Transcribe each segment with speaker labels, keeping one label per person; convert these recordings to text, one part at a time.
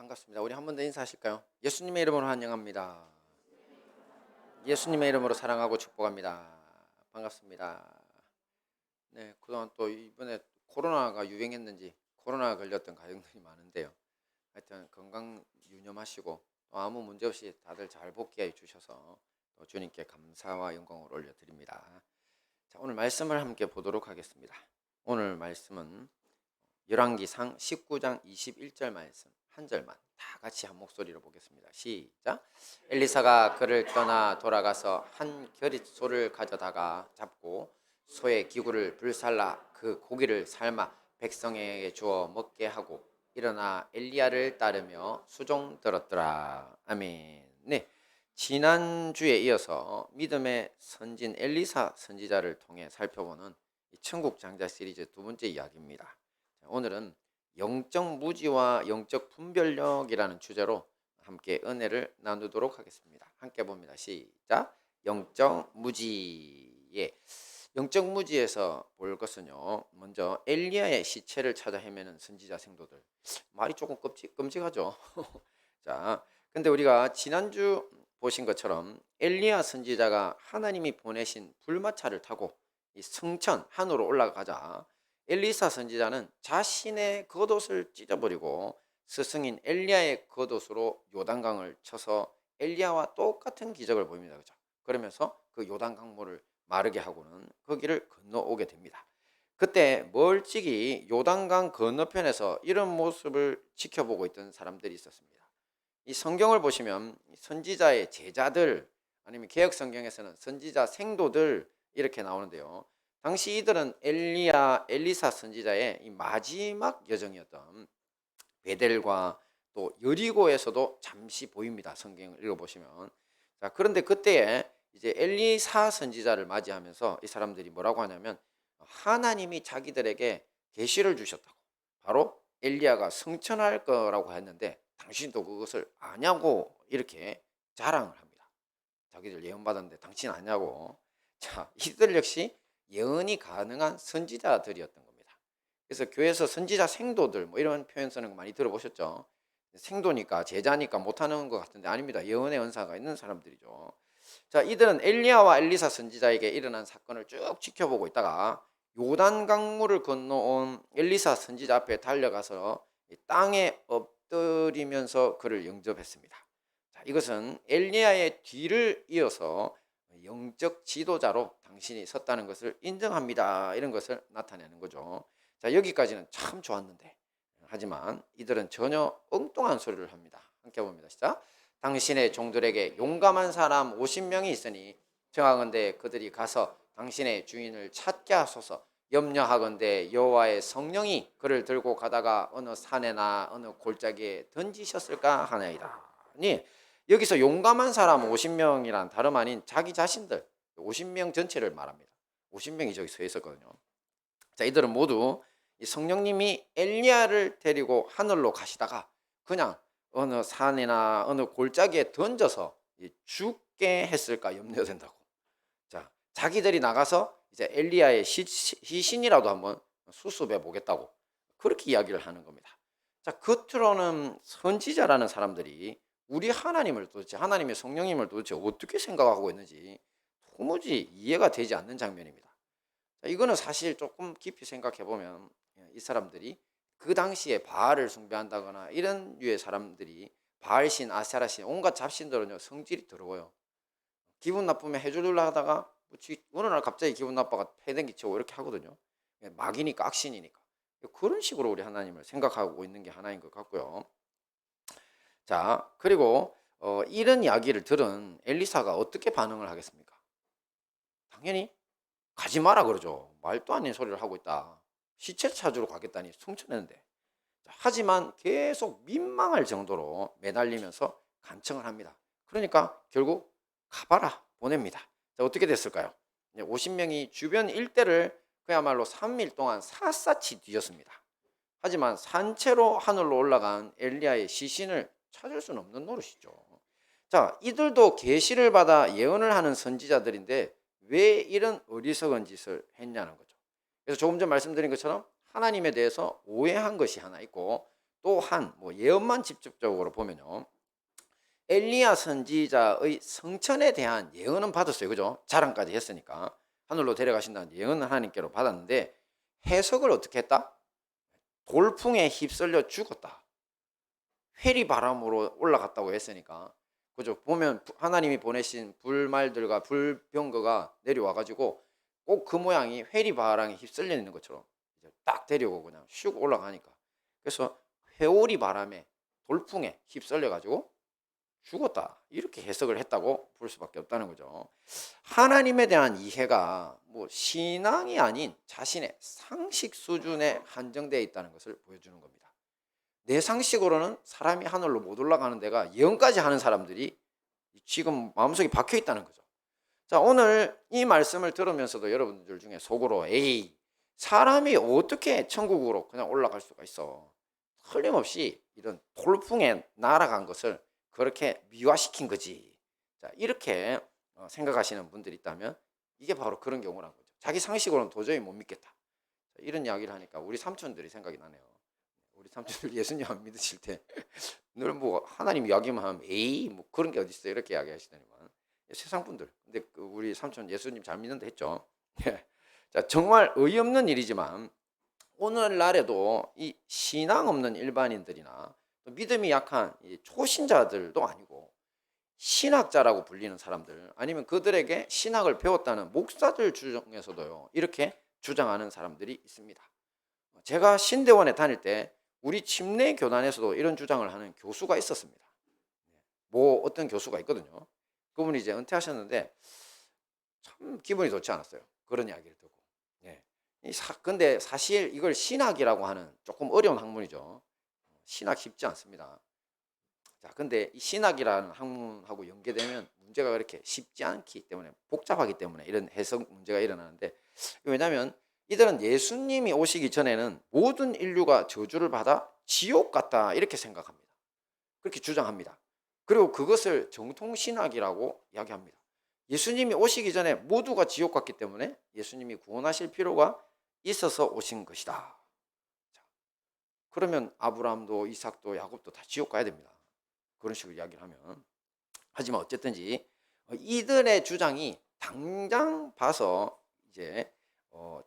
Speaker 1: 반갑습니다. 우리 한 번 더 인사하실까요? 예수님의 이름으로 환영합니다. 예수님의 이름으로 사랑하고 축복합니다. 반갑습니다. 네, 그동안 또 이번에 코로나가 유행했는지 코로나 걸렸던 가정들이 많은데요. 하여튼 건강 유념하시고 또 아무 문제 없이 다들 잘 복귀해 주셔서 또 주님께 감사와 영광을 올려드립니다. 자, 오늘 말씀을 함께 보도록 하겠습니다. 오늘 말씀은 열왕기상 19장 21절 말씀 한 절만 다 같이 한 목소리로 보겠습니다. 시작. 엘리사가 그를 떠나 돌아가서 한 겨릿 소를 가져다가 잡고 소의 기구를 불살라 그 고기를 삶아 백성에게 주어 먹게 하고 일어나 엘리야를 따르며 수종 들었더라. 아멘. 네, 지난주에 이어서 믿음의 선진 엘리사 선지자를 통해 살펴보는 천국 장자 시리즈 두 번째 이야기입니다. 오늘은 영적 무지와 영적 분별력이라는 주제로 함께 은혜를 나누도록 하겠습니다. 함께 봅니다. 시작. 영적 무지. 예. 영적 무지에서 볼 것은요, 먼저 엘리야의 시체를 찾아 헤매는 선지자 생도들. 말이 조금 끔찍하죠. 자, 근데 우리가 지난주 보신 것처럼 엘리야 선지자가 하나님이 보내신 불마차를 타고 이 성천 하늘로 올라가자 엘리사 선지자는 자신의 겉옷을 찢어버리고 스승인 엘리야의 겉옷으로 요단강을 쳐서 엘리야와 똑같은 기적을 보입니다. 그죠? 그러면서 그 요단강물을 마르게 하고는 거기를 건너오게 됩니다. 그때 멀찍이 요단강 건너편에서 이런 모습을 지켜보고 있던 사람들이 있었습니다. 이 성경을 보시면 선지자의 제자들 아니면 개혁 성경에서는 선지자 생도들 이렇게 나오는데요. 당시 이들은 엘리사 선지자의 이 마지막 여정이었던 베델과 또 여리고에서도 잠시 보입니다. 성경을 읽어보시면. 자, 그런데 그때에 이제 엘리사 선지자를 맞이하면서 이 사람들이 뭐라고 하냐면 하나님이 자기들에게 계시를 주셨다고. 바로 엘리야가 승천할 거라고 했는데 당신도 그것을 아냐고 이렇게 자랑을 합니다. 자기들 예언받았는데 당신 아냐고. 자, 이들 역시 예언이 가능한 선지자들이었던 겁니다. 그래서 교회에서 선지자 생도들 뭐 이런 표현 쓰는 거 많이 들어보셨죠? 생도니까 제자니까 못하는 것 같은데 아닙니다. 예언의 은사가 있는 사람들이죠. 자, 이들은 엘리야와 엘리사 선지자에게 일어난 사건을 쭉 지켜보고 있다가 요단 강물을 건너온 엘리사 선지자 앞에 달려가서 땅에 엎드리면서 그를 영접했습니다. 자, 이것은 엘리야의 뒤를 이어서 영적 지도자로 당신이 섰다는 것을 인정합니다. 이런 것을 나타내는 거죠. 자, 여기까지는 참 좋았는데 하지만 이들은 전혀 엉뚱한 소리를 합니다. 함께 봅니다. 시작. 당신의 종들에게 용감한 사람 50명이 있으니 정하건대 그들이 가서 당신의 주인을 찾게 하소서. 염려하건대 여호와의 성령이 그를 들고 가다가 어느 산에나 어느 골짜기에 던지셨을까 하나이다. 아니, 여기서 용감한 사람 50명이란 다름 아닌 자기 자신들 50명 전체를 말합니다. 50명이 저기 서 있었거든요. 자, 이들은 모두 이 성령님이 엘리야를 데리고 하늘로 가시다가 그냥 어느 산이나 어느 골짜기에 던져서 죽게 했을까 염려된다고. 자, 자기들이 나가서 이제 엘리야의 시신이라도 한번 수습해 보겠다고 그렇게 이야기를 하는 겁니다. 자, 겉으로는 선지자라는 사람들이 우리 하나님을 도대체 하나님의 성령님을 도대체 어떻게 생각하고 있는지 도무지 이해가 되지 않는 장면입니다. 자, 이거는 사실 조금 깊이 생각해 보면 이 사람들이 그 당시에 바알을 숭배한다거나 이런 류의 사람들이 바알신, 아세라신 온갖 잡신들은요 성질이 더러워요. 기분 나쁘면 해주려고 하다가 어느 날 갑자기 기분 나빠가 패댕기 치고 이렇게 하거든요. 막이니까 악신이니까. 그런 식으로 우리 하나님을 생각하고 있는 게 하나인 것 같고요. 자, 그리고 이런 이야기를 들은 엘리사가 어떻게 반응을 하겠습니까? 당연히 가지 마라 그러죠. 말도 아닌 소리를 하고 있다. 시체 찾으러 가겠다니 승천했는데. 하지만 계속 민망할 정도로 매달리면서 간청을 합니다. 그러니까 결국 가봐라 보냅니다. 자, 어떻게 됐을까요? 50명이 주변 일대를 그야말로 3일 동안 샅샅이 뒤졌습니다. 하지만 산채로 하늘로 올라간 엘리야의 시신을 찾을 수는 없는 노릇이죠. 자, 이들도 계시를 받아 예언을 하는 선지자들인데 왜 이런 어리석은 짓을 했냐는 거죠. 그래서 조금 전 말씀드린 것처럼 하나님에 대해서 오해한 것이 하나 있고 또한 뭐 예언만 직접적으로 보면요, 엘리야 선지자의 성천에 대한 예언은 받았어요. 그죠? 자랑까지 했으니까 하늘로 데려가신다는 예언은 하나님께로 받았는데, 해석을 어떻게 했다? 돌풍에 휩쓸려 죽었다. 회리 바람으로 올라갔다고 했으니까, 그죠? 보면 하나님이 보내신 불말들과 불병거가 내려와 가지고 꼭 그 모양이 회리 바람에 휩쓸려 있는 것처럼 이제 딱 데려오고 그냥 슉 올라가니까, 그래서 회오리 바람에 돌풍에 휩쓸려 가지고 죽었다, 이렇게 해석을 했다고 볼 수밖에 없다는 거죠. 하나님에 대한 이해가 뭐 신앙이 아닌 자신의 상식 수준에 한정되어 있다는 것을 보여주는 겁니다. 내 상식으로는 사람이 하늘로 못 올라가는 데가 예언까지 하는 사람들이 지금 마음속에 박혀 있다는 거죠. 자, 오늘 이 말씀을 들으면서도 여러분들 중에 속으로 에이, 사람이 어떻게 천국으로 그냥 올라갈 수가 있어, 틀림없이 이런 돌풍에 날아간 것을 그렇게 미화시킨 거지. 자, 이렇게 생각하시는 분들이 있다면 이게 바로 그런 경우라는 거죠. 자기 상식으로는 도저히 못 믿겠다. 자, 이런 이야기를 하니까 우리 삼촌들이 생각이 나네요. 우리 삼촌들 예수님 안 믿으실 때 늘 뭐 하나님 이야기만 하면 에이 뭐 그런 게 어디 있어 이렇게 이야기하시더니만, 세상 분들. 근데 그 우리 삼촌 예수님 잘 믿는다 했죠. 자, 정말 어이없는 일이지만 오늘날에도 이 신앙 없는 일반인들이나 또 믿음이 약한 이 초신자들도 아니고 신학자라고 불리는 사람들, 아니면 그들에게 신학을 배웠다는 목사들 중에서도요, 이렇게 주장하는 사람들이 있습니다. 제가 신대원에 다닐 때 우리 침례 교단에서도 이런 주장을 하는 교수가 있었습니다. 뭐 어떤 교수가 있거든요. 그분이 이제 은퇴하셨는데 참 기분이 좋지 않았어요, 그런 이야기를 듣고. 예. 근데 사실 이걸 신학이라고 하는 조금 어려운 학문이죠. 신학 쉽지 않습니다. 자, 근데 이 신학이라는 학문하고 연계되면 문제가 그렇게 쉽지 않기 때문에, 복잡하기 때문에 이런 해석 문제가 일어나는데, 왜냐하면 이들은 예수님이 오시기 전에는 모든 인류가 저주를 받아 지옥 같다 이렇게 생각합니다. 그렇게 주장합니다. 그리고 그것을 정통신학이라고 이야기합니다. 예수님이 오시기 전에 모두가 지옥 같기 때문에 예수님이 구원하실 필요가 있어서 오신 것이다. 자, 그러면 아브라함도 이삭도 야곱도 다 지옥 가야 됩니다. 그런 식으로 이야기를 하면. 하지만 어쨌든지 이들의 주장이 당장 봐서 이제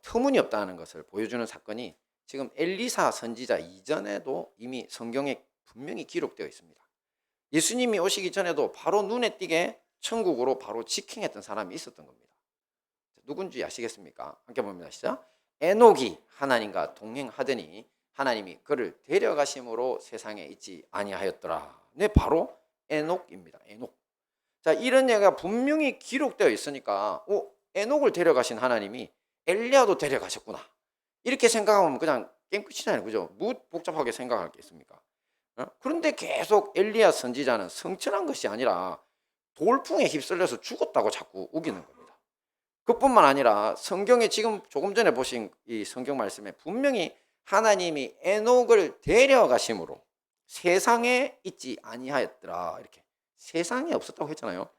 Speaker 1: 터무니없다는 것을 보여주는 사건이 지금 엘리사 선지자 이전에도 이미 성경에 분명히 기록되어 있습니다. 예수님이 오시기 전에도 바로 눈에 띄게 천국으로 바로 직행했던 사람이 있었던 겁니다. 누군지 아시겠습니까? 함께 봅니다. 시작. 에녹이 하나님과 동행하더니 하나님이 그를 데려가심으로 세상에 있지 아니하였더라. 네, 바로 에녹입니다. 에녹. 자, 이런 얘기가 분명히 기록되어 있으니까 에녹을 데려가신 하나님이 엘리야도 데려가셨구나, 이렇게 생각하면 그냥 게임 끝이잖아요. 그죠? 뭐 복잡하게 생각할 게 있습니까? 그런데 계속 엘리야 선지자는 성천한 것이 아니라 돌풍에 휩쓸려서 죽었다고 자꾸 우기는 겁니다. 그뿐만 아니라 성경에 지금 조금 전에 보신 이 성경 말씀에 분명히 하나님이 에녹을 데려가심으로 세상에 있지 아니하였더라, 이렇게 세상에 없었다고 했잖아요.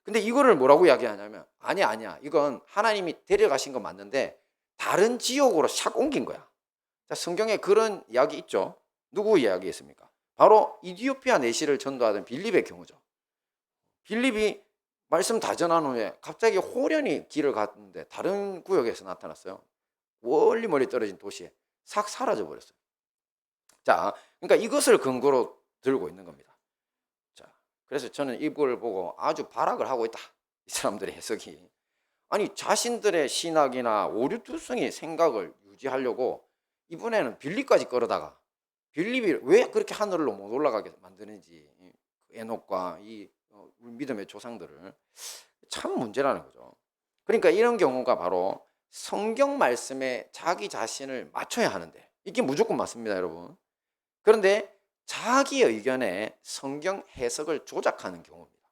Speaker 1: 근데 이거를 뭐라고 이야기하냐면 아니야 이건 하나님이 데려가신 건 맞는데 다른 지역으로 샥 옮긴 거야. 자, 성경에 그런 이야기 있죠. 누구 이야기했습니까? 바로 이디오피아 내시를 전도하던 빌립의 경우죠. 빌립이 말씀 다 전한 후에 갑자기 호련히 길을 갔는데 다른 구역에서 나타났어요. 멀리 떨어진 도시에 싹 사라져 버렸어요. 자, 그러니까 이것을 근거로 들고 있는 겁니다. 자, 그래서 저는 이걸 보고 아주 발악을 하고 있다, 이 사람들의 해석이. 아니, 자신들의 신학이나 오류투성이 생각을 유지하려고 이번에는 빌립까지 끌어다가, 빌립이 왜 그렇게 하늘로 못 올라가게 만드는지, 에녹과 이 믿음의 조상들을, 참 문제라는 거죠. 그러니까 이런 경우가 바로 성경 말씀에 자기 자신을 맞춰야 하는데 이게 무조건 맞습니다, 여러분. 그런데 자기 의견에 성경 해석을 조작하는 경우입니다.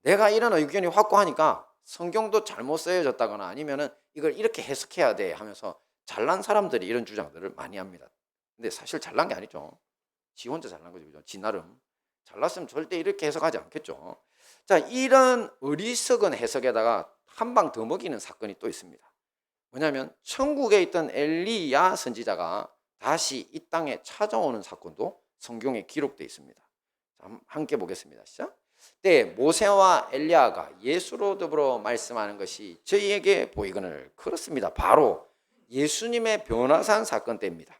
Speaker 1: 내가 이런 의견이 확고하니까 성경도 잘못 쓰여졌다거나 아니면은 이걸 이렇게 해석해야 돼 하면서 잘난 사람들이 이런 주장들을 많이 합니다. 근데 사실 잘난 게 아니죠. 지 혼자 잘난 거죠. 그죠? 지 나름. 잘났으면 절대 이렇게 해석하지 않겠죠. 자, 이런 어리석은 해석에다가 한 방 더 먹이는 사건이 또 있습니다. 뭐냐면 천국에 있던 엘리야 선지자가 다시 이 땅에 찾아오는 사건도 성경에 기록되어 있습니다. 함께 보겠습니다. 시작. 때 모세와 엘리야가 예수로 더불어 말씀하는 것이 저희에게 보이거늘 그렇습니다. 바로 예수님의 변화산 사건 때입니다.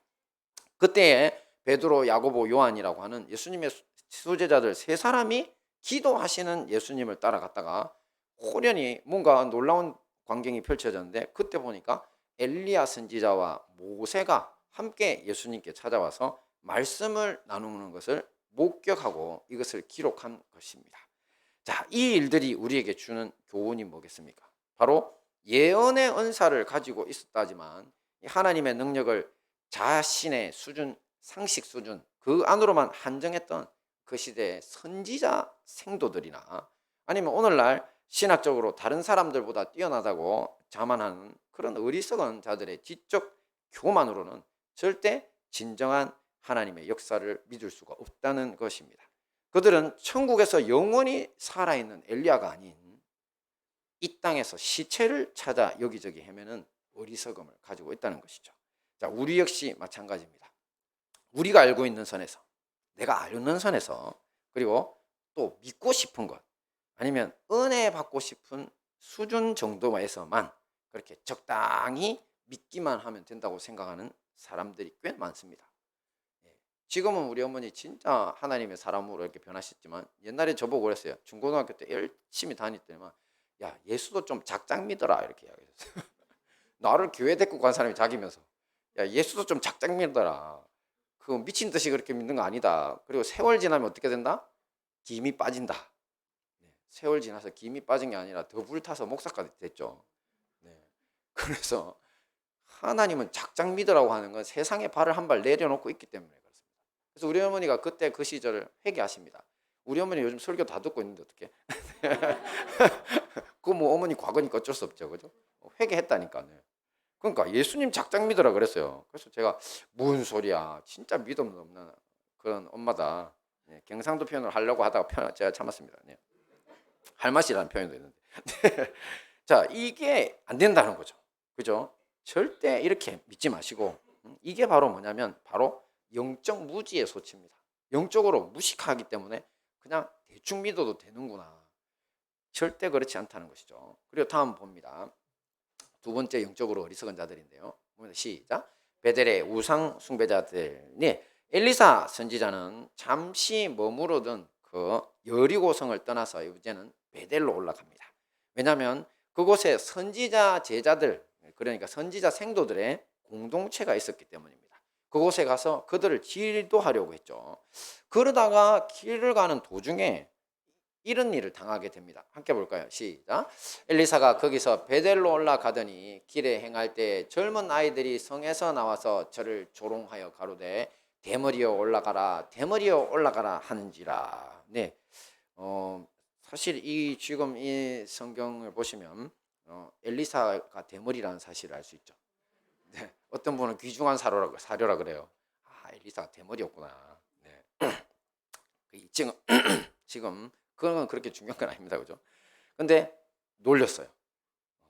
Speaker 1: 그때에 베드로, 야고보, 요한이라고 하는 예수님의 수제자들 세 사람이 기도하시는 예수님을 따라갔다가 호련히 뭔가 놀라운 광경이 펼쳐졌는데, 그때 보니까 엘리야 선지자와 모세가 함께 예수님께 찾아와서 말씀을 나누는 것을 목격하고 이것을 기록한 것입니다. 자, 이 일들이 우리에게 주는 교훈이 뭐겠습니까? 바로 예언의 은사를 가지고 있었다지만 하나님의 능력을 자신의 수준, 상식 수준 그 안으로만 한정했던 그 시대의 선지자 생도들이나 아니면 오늘날 신학적으로 다른 사람들보다 뛰어나다고 자만하는 그런 어리석은 자들의 지적 교만으로는 절대 진정한 하나님의 역사를 믿을 수가 없다는 것입니다. 그들은 천국에서 영원히 살아있는 엘리야가 아닌 이 땅에서 시체를 찾아 여기저기 헤매는 어리석음을 가지고 있다는 것이죠. 자, 우리 역시 마찬가지입니다. 우리가 알고 있는 선에서, 내가 아는 선에서, 그리고 또 믿고 싶은 것 아니면 은혜 받고 싶은 수준 정도에서만 그렇게 적당히 믿기만 하면 된다고 생각하는 사람들이 꽤 많습니다. 지금은 우리 어머니 진짜 하나님의 사람으로 이렇게 변하셨지만 옛날에 저보고 그랬어요. 중고등학교 때 열심히 다닐 때만 야, 예수도 좀 작작 믿어라 이렇게 이야기했어요. 나를 교회 데리고 간 사람이 자기면서 야, 예수도 좀 작작 믿어라. 그거 미친 듯이 그렇게 믿는 거 아니다. 그리고 세월 지나면 어떻게 된다? 김이 빠진다. 세월 지나서 김이 빠진 게 아니라 더 불타서 목사까지 됐죠. 그래서 하나님은 작작 믿으라고 하는 건 세상에 발을 한 발 내려놓고 있기 때문에 그렇습니다. 그래서 우리 어머니가 그때 그 시절을 회개하십니다. 우리 어머니 요즘 설교 다 듣고 있는데 어떻게? 그거 뭐 어머니 과거니까 어쩔 수 없죠, 그죠? 회개했다니까요. 그러니까 예수님 작작 믿으라 그랬어요. 그래서 제가 무슨 소리야, 진짜 믿음 없는 그런 엄마다. 경상도 표현을 하려고 하다가 제가 참았습니다. 할맛이라는 표현도 있는데. 자, 이게 안 된다는 거죠, 그죠? 절대 이렇게 믿지 마시고, 이게 바로 뭐냐면 바로 영적 무지의 소치입니다. 영적으로 무식하기 때문에 그냥 대충 믿어도 되는구나. 절대 그렇지 않다는 것이죠. 그리고 다음 봅니다. 두 번째 영적으로 어리석은 자들인데요. 시작. 베델의 우상 숭배자들. 엘리사 선지자는 잠시 머무르던 그 여리고성을 떠나서 이제는 베델로 올라갑니다. 왜냐하면 그곳에 선지자 제자들, 그러니까 선지자 생도들의 공동체가 있었기 때문입니다. 그곳에 가서 그들을 지도하려고 했죠. 그러다가 길을 가는 도중에 이런 일을 당하게 됩니다. 함께 볼까요? 시작. 엘리사가 거기서 베델로 올라가더니 길에 행할 때 젊은 아이들이 성에서 나와서 저를 조롱하여 가로되 대머리여 올라가라, 대머리여 올라가라 하는지라. 사실 지금 이 성경을 보시면 엘리사가 대머리라는 사실을 알 수 있죠. 어떤 분은 귀중한 사료라 그래요. 엘리사가 대머리였구나. 지금 그건 그렇게 중요한 건 아닙니다, 그죠? 근데 놀렸어요.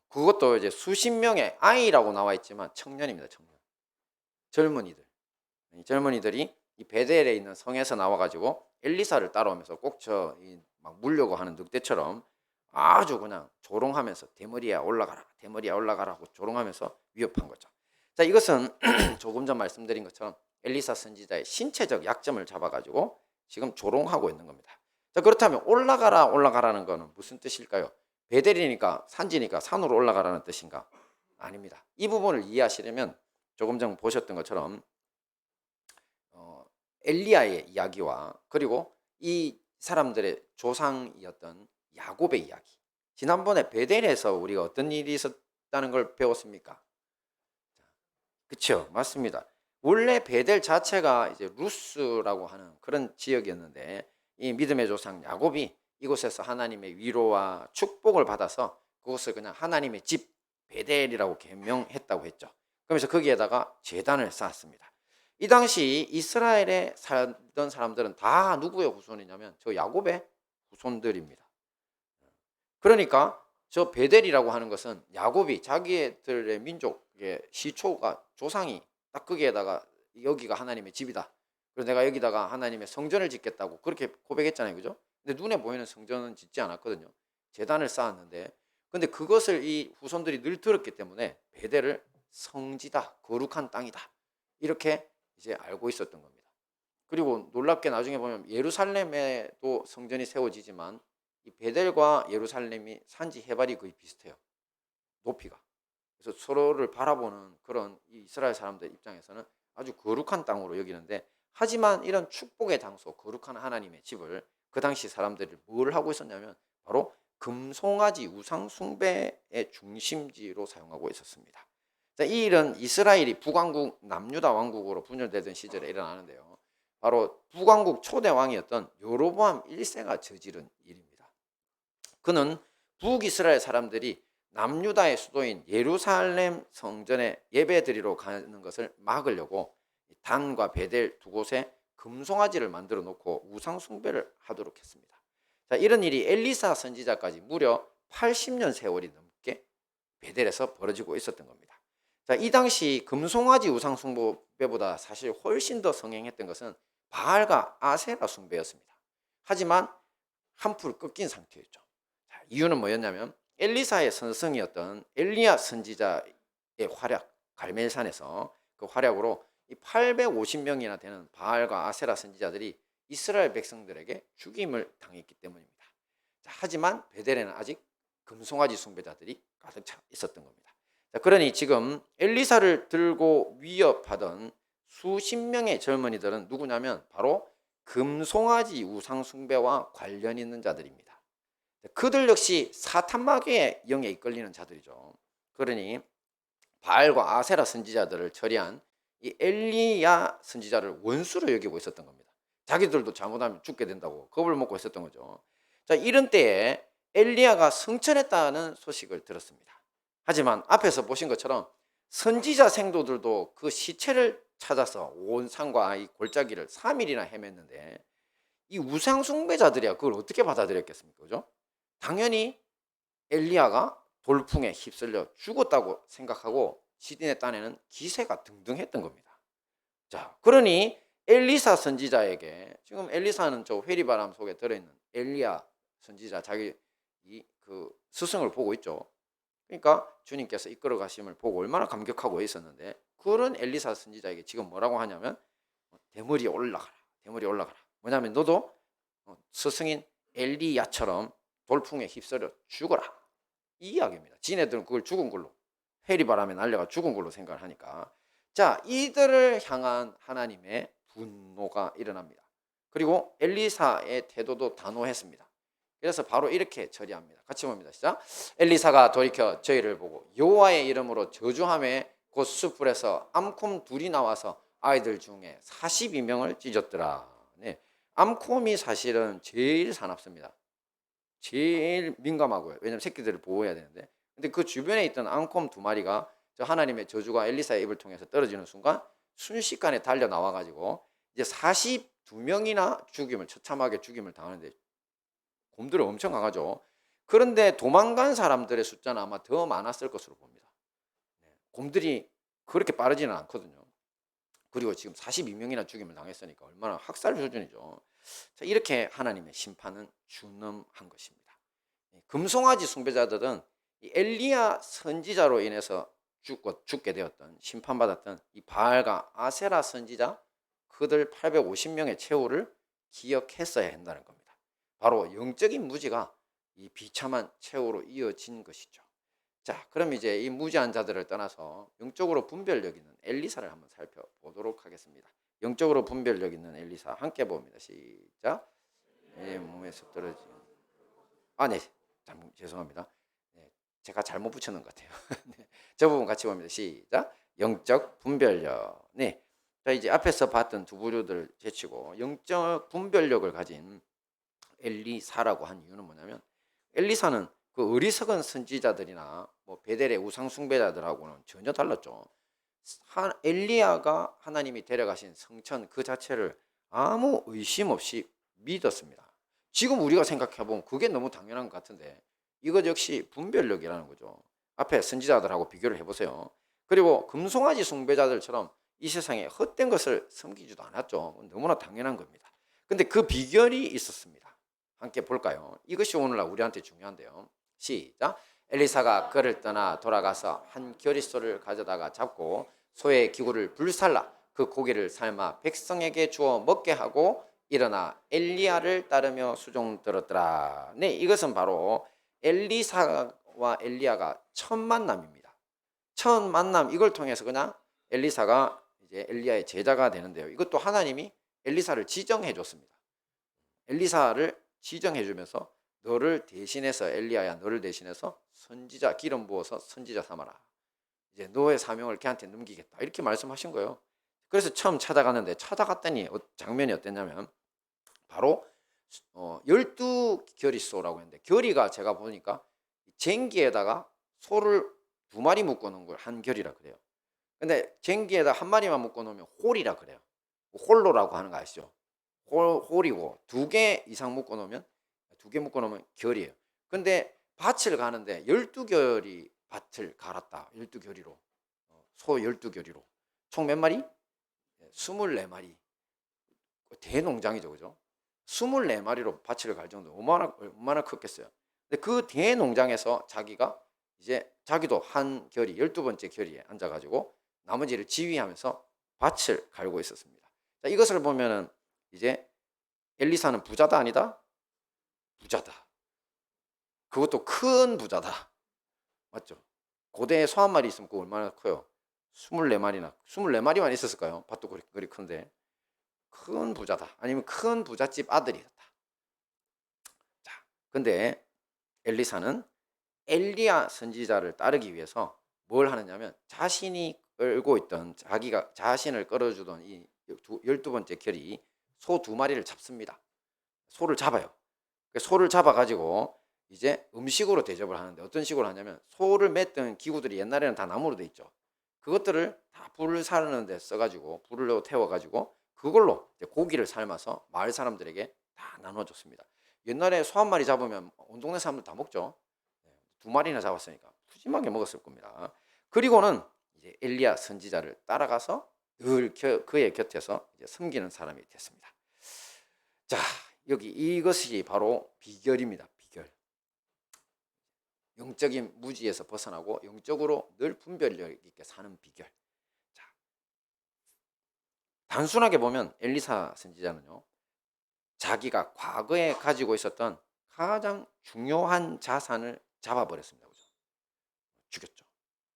Speaker 1: 그것도 이제 수십 명의 아이라고 나와 있지만 청년입니다, 청년. 젊은이들이 이 베델에 있는 성에서 나와가지고 엘리사를 따라오면서 꼭 막 물려고 하는 늑대처럼 아주 그냥 조롱하면서 대머리야 올라가라, 대머리야 올라가라 하고 조롱하면서 위협한 거죠. 자, 이것은 조금 전 말씀드린 것처럼 엘리사 선지자의 신체적 약점을 잡아가지고 지금 조롱하고 있는 겁니다. 자, 그렇다면 올라가라는 거는 무슨 뜻일까요? 베델이니까 산지니까 산으로 올라가라는 뜻인가? 아닙니다. 이 부분을 이해하시려면 조금 전 보셨던 것처럼 엘리야의 이야기와 그리고 이 사람들의 조상이었던 야곱의 이야기. 지난번에 베델에서 우리가 어떤 일이 있었다는 걸 배웠습니까? 그렇죠, 맞습니다. 원래 베델 자체가 이제 루스라고 하는 그런 지역이었는데 이 믿음의 조상 야곱이 이곳에서 하나님의 위로와 축복을 받아서 그곳을 그냥 하나님의 집 베델이라고 개명했다고 했죠. 그러면서 거기에다가 제단을 쌓았습니다. 이 당시 이스라엘에 살던 사람들은 다 누구의 후손이냐면 저 야곱의 후손들입니다. 그러니까 저 베델이라고 하는 것은 야곱이 자기들의 민족의 시초가 조상이 딱 거기에다가 여기가 하나님의 집이다. 그래서 내가 여기다가 하나님의 성전을 짓겠다고 그렇게 고백했잖아요. 그죠? 근데 눈에 보이는 성전은 짓지 않았거든요. 제단을 쌓았는데, 근데 그것을 이 후손들이 늘 들었기 때문에 베델을 성지다, 거룩한 땅이다, 이렇게 이제 알고 있었던 겁니다. 그리고 놀랍게 나중에 보면 예루살렘에도 성전이 세워지지만 이 베델과 예루살렘이 산지 해발이 거의 비슷해요. 높이가. 그래서 서로를 바라보는 그런 이 이스라엘 사람들 입장에서는 아주 거룩한 땅으로 여기는데, 하지만 이런 축복의 장소, 거룩한 하나님의 집을 그 당시 사람들이 뭘 하고 있었냐면 바로 금송아지 우상 숭배의 중심지로 사용하고 있었습니다. 자, 이 일은 이스라엘이 북왕국 남유다 왕국으로 분열되던 시절에 일어나는데요. 바로 북왕국 초대 왕이었던 여로보암 1세가 저지른 일입니다. 그는 북이스라엘 사람들이 남유다의 수도인 예루살렘 성전에 예배드리러 가는 것을 막으려고 단과 베델 두 곳에 금송아지를 만들어 놓고 우상 숭배를 하도록 했습니다. 자, 이런 일이 엘리사 선지자까지 무려 80년 세월이 넘게 베델에서 벌어지고 있었던 겁니다. 자, 이 당시 금송아지 우상 숭배보다 사실 훨씬 더 성행했던 것은 바알과 아세라 숭배였습니다. 하지만 한풀 꺾인 상태였죠. 자, 이유는 뭐였냐면 엘리사의 선성이었던 엘리야 선지자의 활약, 갈멜산에서 그 활약으로 이 850명이나 되는 바알과 아세라 선지자들이 이스라엘 백성들에게 죽임을 당했기 때문입니다. 자, 하지만 베델에는 아직 금송아지 숭배자들이 가득 차 있었던 겁니다. 자, 그러니 지금 엘리사를 들고 위협하던 수십 명의 젊은이들은 누구냐면 바로 금송아지 우상 숭배와 관련 있는 자들입니다. 그들 역시 사탄마귀의 영에 이끌리는 자들이죠. 그러니 바알과 아세라 선지자들을 처리한 이 엘리야 선지자를 원수로 여기고 있었던 겁니다. 자기들도 잘못하면 죽게 된다고 겁을 먹고 있었던 거죠. 자, 이런 때에 엘리야가 승천했다는 소식을 들었습니다. 하지만 앞에서 보신 것처럼 선지자 생도들도 그 시체를 찾아서 온 산과 이 골짜기를 3일이나 헤맸는데 이 우상 숭배자들이야 그걸 어떻게 받아들였겠습니까? 그죠? 당연히 엘리야가 돌풍에 휩쓸려 죽었다고 생각하고 시딘의 딴에는 기세가 등등했던 겁니다. 자, 그러니 엘리사 선지자에게, 지금 엘리사는 저 회리바람 속에 들어있는 엘리야 선지자, 자기 그 스승을 보고 있죠. 그러니까 주님께서 이끌어 가심을 보고 얼마나 감격하고 있었는데, 그런 엘리사 선지자에게 지금 뭐라고 하냐면 대머리에 올라가라, 대머리에 올라가라. 뭐냐면 너도 스승인 엘리야처럼 돌풍에 휩쓸려 죽어라, 이 이야기입니다. 지네들은 그걸 죽은 걸로, 회리바람에 날려가 죽은 걸로 생각을 하니까. 자, 이들을 향한 하나님의 분노가 일어납니다. 그리고 엘리사의 태도도 단호했습니다. 그래서 바로 이렇게 처리합니다. 같이 봅니다. 시작. 엘리사가 돌이켜 저희를 보고 여호와의 이름으로 저주하매 곧 숯불에서 암콤 둘이 나와서 아이들 중에 42명을 찢었더라. 네. 암콤이 사실은 제일 사납습니다. 제일 민감하고요. 왜냐하면 새끼들을 보호해야 되는데, 근데 그 주변에 있던 앙콤 2마리가 저 하나님의 저주가 엘리사의 입을 통해서 떨어지는 순간 순식간에 달려 나와가지고 이제 42명이나 처참하게 죽임을 당하는데, 곰들은 엄청 강하죠. 그런데 도망간 사람들의 숫자는 아마 더 많았을 것으로 봅니다. 곰들이 그렇게 빠르지는 않거든요. 그리고 지금 42명이나 죽임을 당했으니까 얼마나 학살 수준이죠. 자, 이렇게 하나님의 심판은 준엄한 것입니다. 금송아지 숭배자들은 이 엘리야 선지자로 인해서 죽게 되었던, 심판받았던 이 바알과 아세라 선지자, 그들 850명의 최후를 기억했어야 한다는 겁니다. 바로 영적인 무지가 이 비참한 최후로 이어진 것이죠. 자, 그럼 이제 이 무지한 자들을 떠나서 영적으로 분별력 있는 엘리사를 한번 살펴보도록 하겠습니다. 영적으로 분별력 있는 엘리사 함께 봅니다. 시작. 내 몸에서 떨어진, 네, 죄송합니다. 네, 제가 잘못 붙였는 것 같아요. 네, 저 부분 같이 봅니다. 시작. 영적 분별력. 네, 자, 이제 앞에서 봤던 두 부류들을 제치고 영적 분별력을 가진 엘리사라고 한 이유는 뭐냐면, 엘리사는 그 어리석은 선지자들이나 뭐 베델의 우상 숭배자들하고는 전혀 달랐죠. 엘리야가 하나님이 데려가신 성천 그 자체를 아무 의심 없이 믿었습니다. 지금 우리가 생각해보면 그게 너무 당연한 것 같은데, 이것 역시 분별력이라는 거죠. 앞에 선지자들하고 비교를 해보세요. 그리고 금송아지 숭배자들처럼 이 세상에 헛된 것을 섬기지도 않았죠. 너무나 당연한 겁니다. 근데 그 비결이 있었습니다. 함께 볼까요? 이것이 오늘날 우리한테 중요한데요. 시작. 엘리사가 그를 떠나 돌아가서 한 겨리소를 가져다가 잡고 소의 기구를 불살라 그 고기를 삶아 백성에게 주어 먹게 하고 일어나 엘리야를 따르며 수종 들었더라. 네, 이것은 바로 엘리사와 엘리야가 첫 만남입니다. 첫 만남, 이걸 통해서 그냥 엘리사가 이제 엘리야의 제자가 되는데요. 이것도 하나님이 엘리사를 지정해 줬습니다. 엘리사를 지정해 주면서 너를 대신해서, 엘리야야 너를 대신해서 선지자, 기름 부어서 선지자 삼아라. 이제 너의 사명을 걔한테 넘기겠다. 이렇게 말씀하신 거예요. 그래서 처음 찾아갔는데, 찾아갔더니 장면이 어땠냐면 바로 12겨리소라고 했는데, 겨리가 제가 보니까 쟁기에다가 소를 2마리 묶어 놓은 걸 한 겨리라 그래요. 근데 쟁기에다 한 마리만 묶어 놓으면 홀이라 그래요. 홀로라고 하는 거 아시죠? 홀이고 2개 이상 묶어 놓으면, 2개 묶어 놓으면 결이에요. 근데 밭을 가는데 12겨리 밭을 갈았다. 12겨리로. 소 12겨리로. 총 몇 마리? 24마리. 대농장이죠. 그죠? 24마리로 밭을 갈 정도. 얼마나 컸겠어요. 근데 그 대농장에서 자기가 이제 자기도 한 결이, 12번째 결이에 앉아가지고 나머지를 지휘하면서 밭을 갈고 있었습니다. 자, 이것을 보면은 이제 엘리사는 부자다 아니다? 부자다. 그것도 큰 부자다. 맞죠? 고대에 소 한 마리 있으면 그거 얼마나 커요? 24마리만 있었을까요? 밭도 그리 큰데. 큰 부자다. 아니면 큰 부잣집 아들이었다. 자, 근데 엘리사는 엘리야 선지자를 따르기 위해서 뭘 하느냐면, 자신이 끌고 있던, 자기가 자신을 끌어주던 이 12번째 결이 소 2마리를 잡습니다. 소를 잡아요. 소를 잡아가지고 이제 음식으로 대접을 하는데, 어떤 식으로 하냐면, 소를 맸던 기구들이 옛날에는 다 나무로 돼 있죠. 그것들을 다 불을 사르는 데 써가지고, 불을 태워가지고 그걸로 이제 고기를 삶아서 마을 사람들에게 다 나눠줬습니다. 옛날에 소 한 마리 잡으면 온 동네 사람들 다 먹죠. 2마리나 잡았으니까 푸짐하게 먹었을 겁니다. 그리고는 이제 엘리야 선지자를 따라가서 늘 그의 곁에서 이제 섬기는 사람이 됐습니다. 자, 여기 이것이 바로 비결입니다. 비결. 영적인 무지에서 벗어나고 영적으로 늘 분별력 있게 사는 비결. 자, 단순하게 보면 엘리사 선지자는요, 자기가 과거에 가지고 있었던 가장 중요한 자산을 잡아버렸습니다. 그죠? 죽였죠.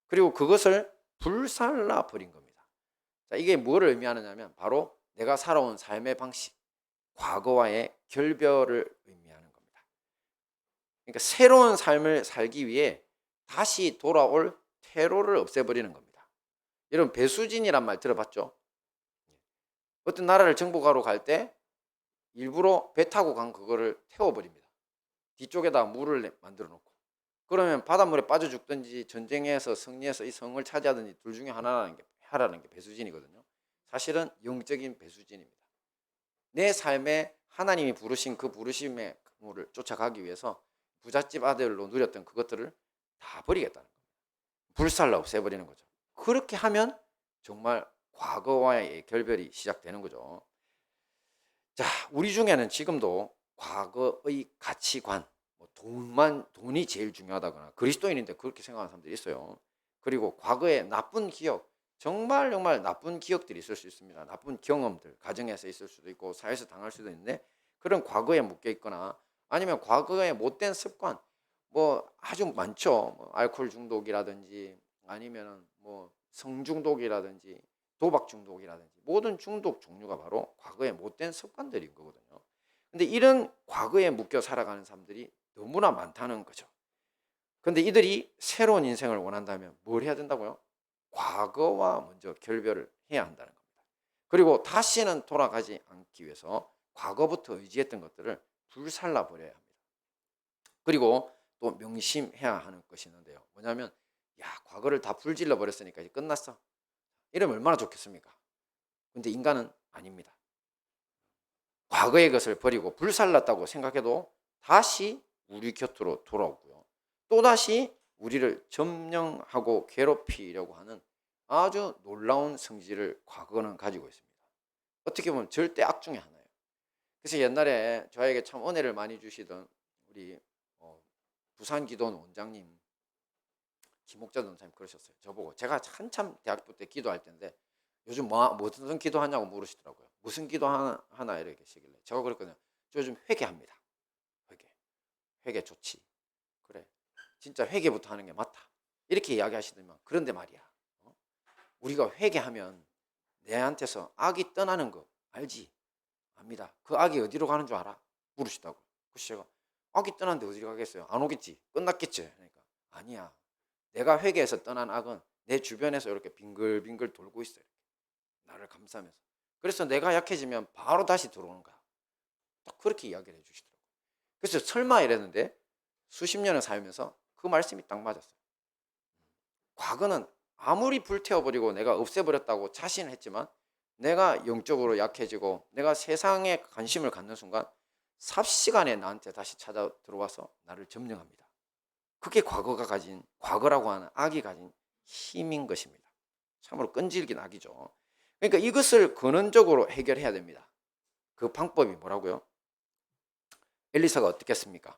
Speaker 1: 그리고 그것을 불살라 버린 겁니다. 자, 이게 뭐를 의미하느냐면 바로 내가 살아온 삶의 방식, 과거와의 결별을 의미하는 겁니다. 그러니까 새로운 삶을 살기 위해 다시 돌아올 퇴로를 없애버리는 겁니다. 여러분, 배수진이란 말 들어봤죠? 어떤 나라를 정복하러 갈 때 일부러 배 타고 간 그거를 태워버립니다. 뒤쪽에다 물을 만들어 놓고. 그러면 바닷물에 빠져 죽든지 전쟁에서 승리해서 이 성을 차지하든지 둘 중에 하라는 게 배수진이거든요. 사실은 영적인 배수진입니다. 내 삶에 하나님이 부르신 그 부르심의 그물을 쫓아가기 위해서 부잣집 아들로 누렸던 그것들을 다 버리겠다는 겁니다. 불살라 없애버리는 거죠. 그렇게 하면 정말 과거와의 결별이 시작되는 거죠. 자, 우리 중에는 지금도 과거의 가치관, 돈이 제일 중요하다거나 그리스도인인데 그렇게 생각하는 사람들이 있어요. 그리고 과거의 나쁜 기억, 정말 나쁜 기억들이 있을 수 있습니다. 나쁜 경험들, 가정에서 있을 수도 있고 사회에서 당할 수도 있는데, 그런 과거에 묶여 있거나 아니면 과거의 못된 습관, 아주 많죠. 알코올 중독이라든지 아니면 성중독이라든지 도박 중독이라든지 모든 중독 종류가 바로 과거의 못된 습관들인 거거든요. 근데 이런 과거에 묶여 살아가는 사람들이 너무나 많다는 거죠. 근데 이들이 새로운 인생을 원한다면 뭘 해야 된다고요? 과거와 먼저 결별을 해야 한다는 겁니다. 그리고 다시는 돌아가지 않기 위해서 과거부터 의지했던 것들을 불살라 버려야 합니다. 그리고 또 명심해야 하는 것이 있는데요. 뭐냐면, 과거를 다 불질러 버렸으니까 이제 끝났어. 이러면 얼마나 좋겠습니까? 근데 인간은 아닙니다. 과거의 것을 버리고 불살랐다고 생각해도 다시 우리 곁으로 돌아오고요. 또다시 우리를 점령하고 괴롭히려고 하는 아주 놀라운 성질을 과거는 가지고 있습니다. 어떻게 보면 절대 악 중에 하나예요. 그래서 옛날에 저에게 참 은혜를 많이 주시던 우리 부산기도원 원장님 김옥자 전사님 그러셨어요. 저보고 제가 한참 대학교 때 기도할 때인데 요즘 무슨 기도하냐고 물으시더라고요. 무슨 기도하나 이렇게 시길래 제가 그랬거든요. 저 요즘 회개합니다. 회개 좋지. 그래. 진짜 회개부터 하는 게 맞다. 이렇게 이야기하시더니만 그런데 말이야. 우리가 회개하면 내한테서 악이 떠나는 거 알지? 압니다. 그 악이 어디로 가는 줄 알아? 물으시다고. 그래서 제가 악이 떠났는데 어디로 가겠어요? 안 오겠지? 끝났겠지? 그러니까 아니야. 내가 회개해서 떠난 악은 내 주변에서 이렇게 빙글빙글 돌고 있어요. 나를 감싸면서. 그래서 내가 약해지면 바로 다시 들어오는 거야. 딱 그렇게 이야기를 해주시더라고요. 그래서 설마 이랬는데 수십 년을 살면서 그 말씀이 딱 맞았어요. 과거는 아무리 불태워버리고 내가 없애버렸다고 자신을 했지만 내가 영적으로 약해지고 내가 세상에 관심을 갖는 순간 삽시간에 나한테 다시 찾아 들어와서 나를 점령합니다. 그게 과거라고 하는 악이 가진 힘인 것입니다. 참으로 끈질긴 악이죠. 그러니까 이것을 근원적으로 해결해야 됩니다. 그 방법이 뭐라고요? 엘리사가 어떻게 했습니까?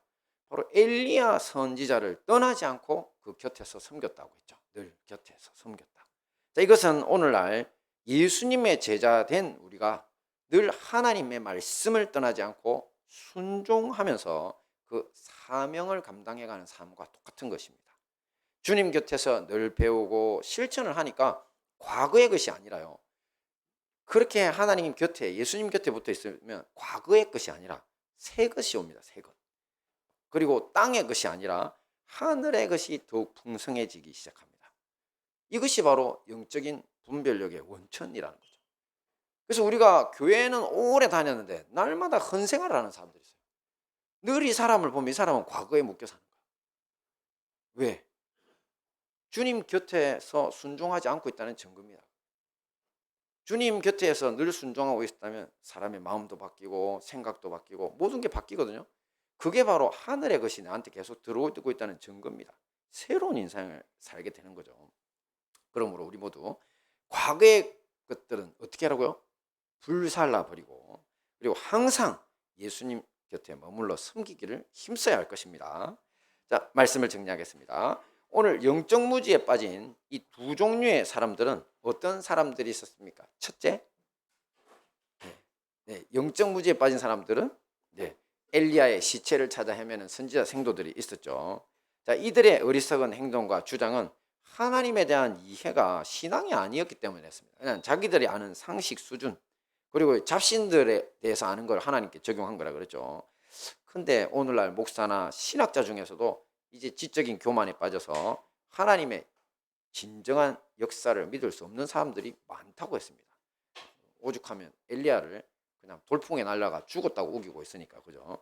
Speaker 1: 바로 엘리야 선지자를 떠나지 않고 그 곁에서 섬겼다고 했죠. 늘 곁에서 섬겼다. 자, 이것은 오늘날 예수님의 제자 된 우리가 늘 하나님의 말씀을 떠나지 않고 순종하면서 그 사명을 감당해가는 삶과 똑같은 것입니다. 주님 곁에서 늘 배우고 실천을 하니까 과거의 것이 아니라요. 그렇게 하나님 곁에 예수님 곁에 붙어 있으면 과거의 것이 아니라 새 것이 옵니다. 새 것. 그리고 땅의 것이 아니라 하늘의 것이 더욱 풍성해지기 시작합니다. 이것이 바로 영적인 분별력의 원천이라는 거죠. 그래서 우리가 교회는 오래 다녔는데 날마다 헌생활을 하는 사람들이 있어요. 늘 이 사람을 보면 이 사람은 과거에 묶여 사는 거예요. 왜? 주님 곁에서 순종하지 않고 있다는 증거입니다. 주님 곁에서 늘 순종하고 있었다면 사람의 마음도 바뀌고 생각도 바뀌고 모든 게 바뀌거든요. 그게 바로 하늘의 것이 나한테 계속 들어오고 있다는 증거입니다. 새로운 인생을 살게 되는 거죠. 그러므로 우리 모두 과거의 것들은 어떻게 하라고요? 불살라 버리고 그리고 항상 예수님 곁에 머물러 섬기기를 힘써야 할 것입니다. 자, 말씀을 정리하겠습니다. 오늘 영적 무지에 빠진 이 두 종류의 사람들은 어떤 사람들이 있었습니까? 첫째, 영적 무지에 빠진 사람들은 엘리야의 시체를 찾아 헤매는 선지자 생도들이 있었죠. 자, 이들의 어리석은 행동과 주장은 하나님에 대한 이해가 신앙이 아니었기 때문에 했습니다. 그냥 자기들이 아는 상식 수준 그리고 잡신들에 대해서 아는 걸 하나님께 적용한 거라 그랬죠. 근데 오늘날 목사나 신학자 중에서도 이제 지적인 교만에 빠져서 하나님의 진정한 역사를 믿을 수 없는 사람들이 많다고 했습니다. 오죽하면 엘리야를 그냥 돌풍에 날아가 죽었다고 우기고 있으니까, 그죠?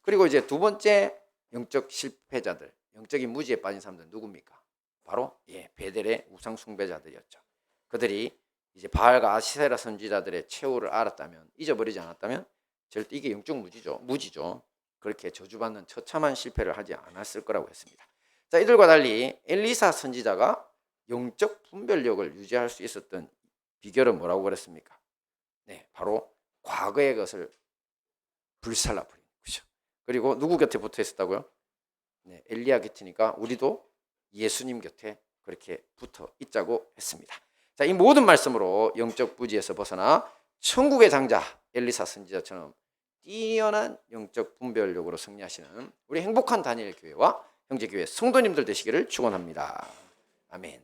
Speaker 1: 그리고 이제 두 번째 영적 실패자들, 영적인 무지에 빠진 사람들은 누굽니까? 바로 베델의 우상 숭배자들이었죠. 그들이 이제 바알과 아시세라 선지자들의 최후를 알았다면, 잊어버리지 않았다면 절대 이게 영적 무지죠. 그렇게 저주받는 처참한 실패를 하지 않았을 거라고 했습니다. 자, 이들과 달리 엘리사 선지자가 영적 분별력을 유지할 수 있었던 비결은 뭐라고 그랬습니까? 바로 과거의 것을 불살라 버리는 거죠. 그리고 누구 곁에 붙어 있었다고요? 엘리야 곁이니까 우리도 예수님 곁에 그렇게 붙어 있자고 했습니다. 자, 이 모든 말씀으로 영적 부지에서 벗어나 천국의 장자 엘리사 선지자처럼 뛰어난 영적 분별력으로 승리하시는 우리 행복한 다니엘 교회와 형제교회 성도님들 되시기를 축원합니다. 아멘.